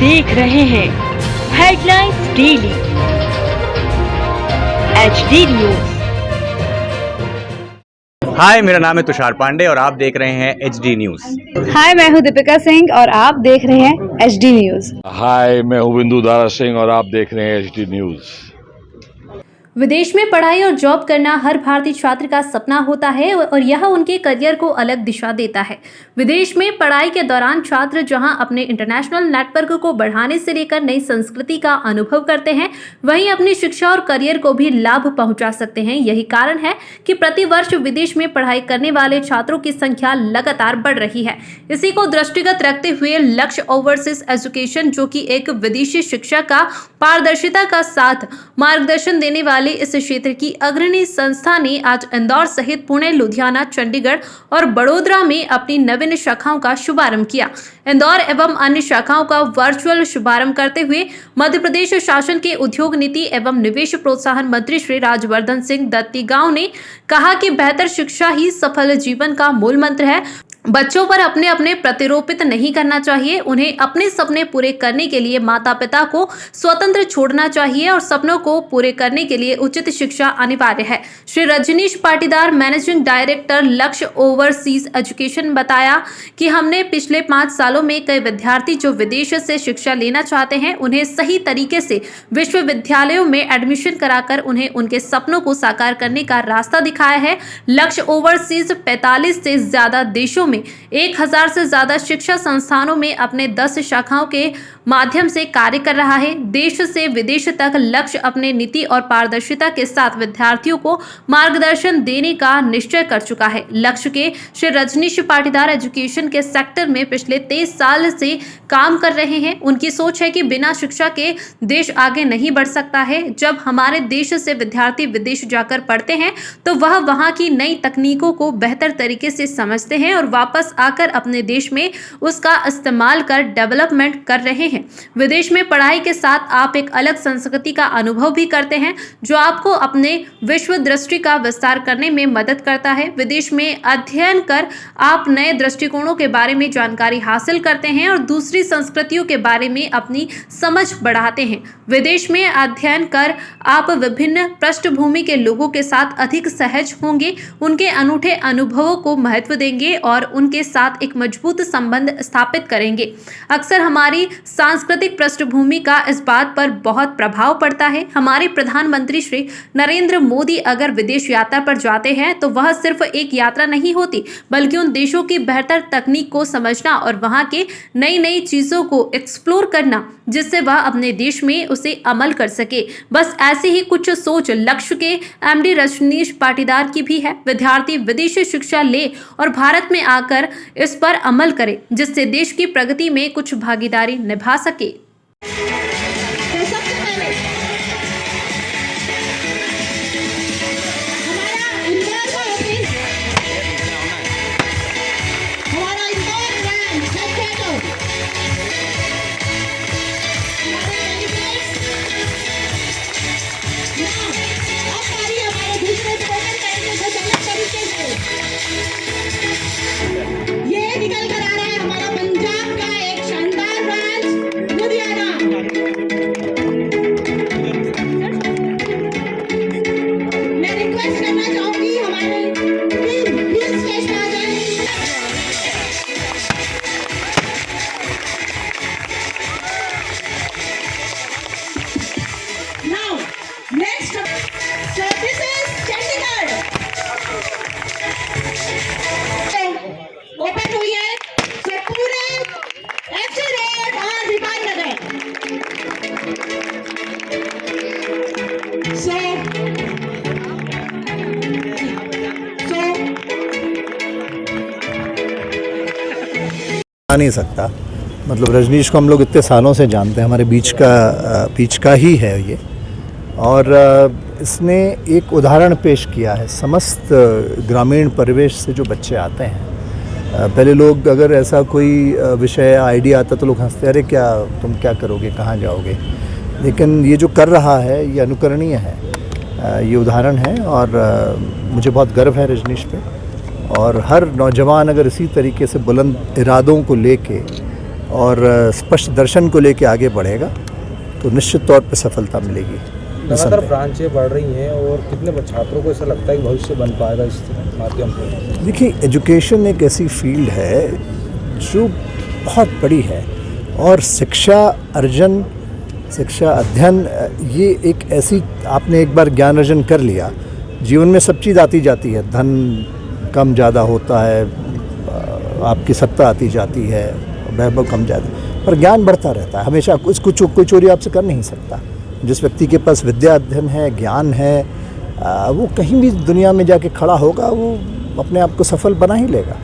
देख रहे हैं हेडलाइंस डेली HD न्यूज। हाय, मेरा नाम है तुषार पांडे और आप देख रहे हैं HD न्यूज। हाय, मैं हूं दीपिका सिंह और आप देख रहे हैं HD न्यूज। हाय, मैं हूं बिंदु दारा सिंह और आप देख रहे हैं HD न्यूज। विदेश में पढ़ाई और जॉब करना हर भारतीय छात्र का सपना होता है और यह उनके करियर को अलग दिशा देता है। विदेश में पढ़ाई के दौरान छात्र जहां अपने इंटरनेशनल नेटवर्क को बढ़ाने से लेकर नई संस्कृति का अनुभव करते हैं, वहीं अपनी शिक्षा और करियर को भी लाभ पहुंचा सकते हैं। यही कारण है कि प्रतिवर्ष विदेश में पढ़ाई करने वाले छात्रों की संख्या लगातार बढ़ रही है। इसी को दृष्टिगत रखते हुए लक्ष्य ओवरसीज एजुकेशन, जो कि एक विदेशी शिक्षा का पारदर्शिता का साथ मार्गदर्शन देने वाले इस क्षेत्र की अग्रणी संस्था ने आज इंदौर सहित पुणे, लुधियाना, चंडीगढ़ और बड़ोदरा में अपनी नवीन शाखाओं का शुभारंभ किया। इंदौर एवं अन्य शाखाओं का वर्चुअल शुभारंभ करते हुए मध्य प्रदेश शासन के उद्योग नीति एवं निवेश प्रोत्साहन मंत्री श्री राजवर्धन सिंह दत्तीगांव ने कहा कि बेहतर शिक्षा ही सफल जीवन का मूल मंत्र है। बच्चों पर अपने अपने प्रतिरोपित नहीं करना चाहिए। उन्हें अपने सपने पूरे करने के लिए माता पिता को स्वतंत्र छोड़ना चाहिए और सपनों को पूरे करने के लिए उचित शिक्षा अनिवार्य है। श्री रजनीश पाटीदार, मैनेजिंग डायरेक्टर लक्ष्य ओवरसीज एजुकेशन, बताया कि हमने पिछले 5 सालों में कई विद्यार्थी जो विदेश से शिक्षा लेना चाहते हैं, उन्हें सही तरीके से विश्वविद्यालयों में एडमिशन कराकर उन्हें उनके सपनों को साकार करने का रास्ता दिखाया है। लक्ष्य ओवरसीज 45 से ज्यादा देशों में 1000 से ज्यादा शिक्षा संस्थानों में अपने 10 शाखाओं के माध्यम से कार्य कर रहा है। देश से विदेश तक लक्ष्य अपने नीति और पारदर्शिता के साथ विद्यार्थियों को मार्गदर्शन देने का निश्चय कर चुका है। लक्ष्य के श्री रजनीश पाटीदार एजुकेशन के सेक्टर में पिछले 23 साल से काम कर रहे हैं। उनकी सोच है कि बिना शिक्षा के देश आगे नहीं बढ़ सकता है। जब हमारे देश से विद्यार्थी विदेश जाकर पढ़ते हैं तो वह वहां की नई तकनीकों को बेहतर तरीके से समझते हैं और वापस आकर अपने देश में उसका इस्तेमाल कर डेवलपमेंट कर रहे हैं। विदेश में पढ़ाई के साथ आप एक अलग संस्कृति का अनुभव भी करते हैं, जो आपको अपने विश्व दृष्टि का विस्तार करने में मदद करता है। विदेश में अध्ययन कर आप नए दृष्टिकोणों के बारे में जानकारी हासिल करते हैं और दूसरी संस्कृतियों के बारे में अपनी समझ बढ़ाते हैं। विदेश में अध्ययन कर आप विभिन्न पृष्ठभूमि के लोगों के साथ अधिक सहज होंगे, उनके अनूठे अनुभवों को महत्व देंगे और उनके साथ एक मजबूत संबंध स्थापित करेंगे। अक्सर हमारी सांस्कृतिक पृष्ठभूमि का इस बात पर बहुत प्रभाव पड़ता है। हमारे प्रधानमंत्री श्री नरेंद्र मोदी अगर विदेश यात्रा पर जाते हैं तो वह सिर्फ एक यात्रा नहीं होती, बल्कि उन देशों की बेहतर तकनीक को समझना और वहां के नई चीजों को एक्सप्लोर करना, जिससे वह अपने देश में उसे अमल कर सके। बस ऐसी ही कुछ सोच लक्ष्य के MD रजनीश पाटीदार की भी है। विद्यार्थी विदेशी शिक्षा ले और भारत में आकर इस पर अमल करे, जिससे देश की प्रगति में कुछ भागीदारी निभा सके। नहीं सकता, मतलब रजनीश को हम लोग इतने सालों से जानते हैं, हमारे बीच का ही है ये, और इसने एक उदाहरण पेश किया है। समस्त ग्रामीण परिवेश से जो बच्चे आते हैं, पहले लोग अगर ऐसा कोई विषय आइडिया आता तो लोग हंसते, अरे क्या तुम क्या करोगे, कहाँ जाओगे, लेकिन ये जो कर रहा है ये अनुकरणीय है, ये उदाहरण है और मुझे बहुत गर्व है रजनीश पे। और हर नौजवान अगर इसी तरीके से बुलंद इरादों को लेके और स्पष्ट दर्शन को लेके आगे बढ़ेगा तो निश्चित तौर पे सफलता मिलेगी। लगातार ब्रांचें बढ़ रही हैं और कितने छात्रों को ऐसा लगता है कि भविष्य बन पाएगा इस माध्यम से? देखिए, एजुकेशन एक ऐसी फील्ड है जो बहुत बड़ी है और शिक्षा अर्जन, शिक्षा अध्ययन ये एक ऐसी, आपने एक बार ज्ञान अर्जन कर लिया, जीवन में सब चीज़ आती जाती है, धन कम ज़्यादा होता है, आपकी सत्ता आती जाती है, वैभव कम ज़्यादा, पर ज्ञान बढ़ता रहता है हमेशा। कोई चोरी आपसे कर नहीं सकता। जिस व्यक्ति के पास विद्या अध्ययन है, ज्ञान है, वो कहीं भी दुनिया में जाके खड़ा होगा, वो अपने आप को सफल बना ही लेगा।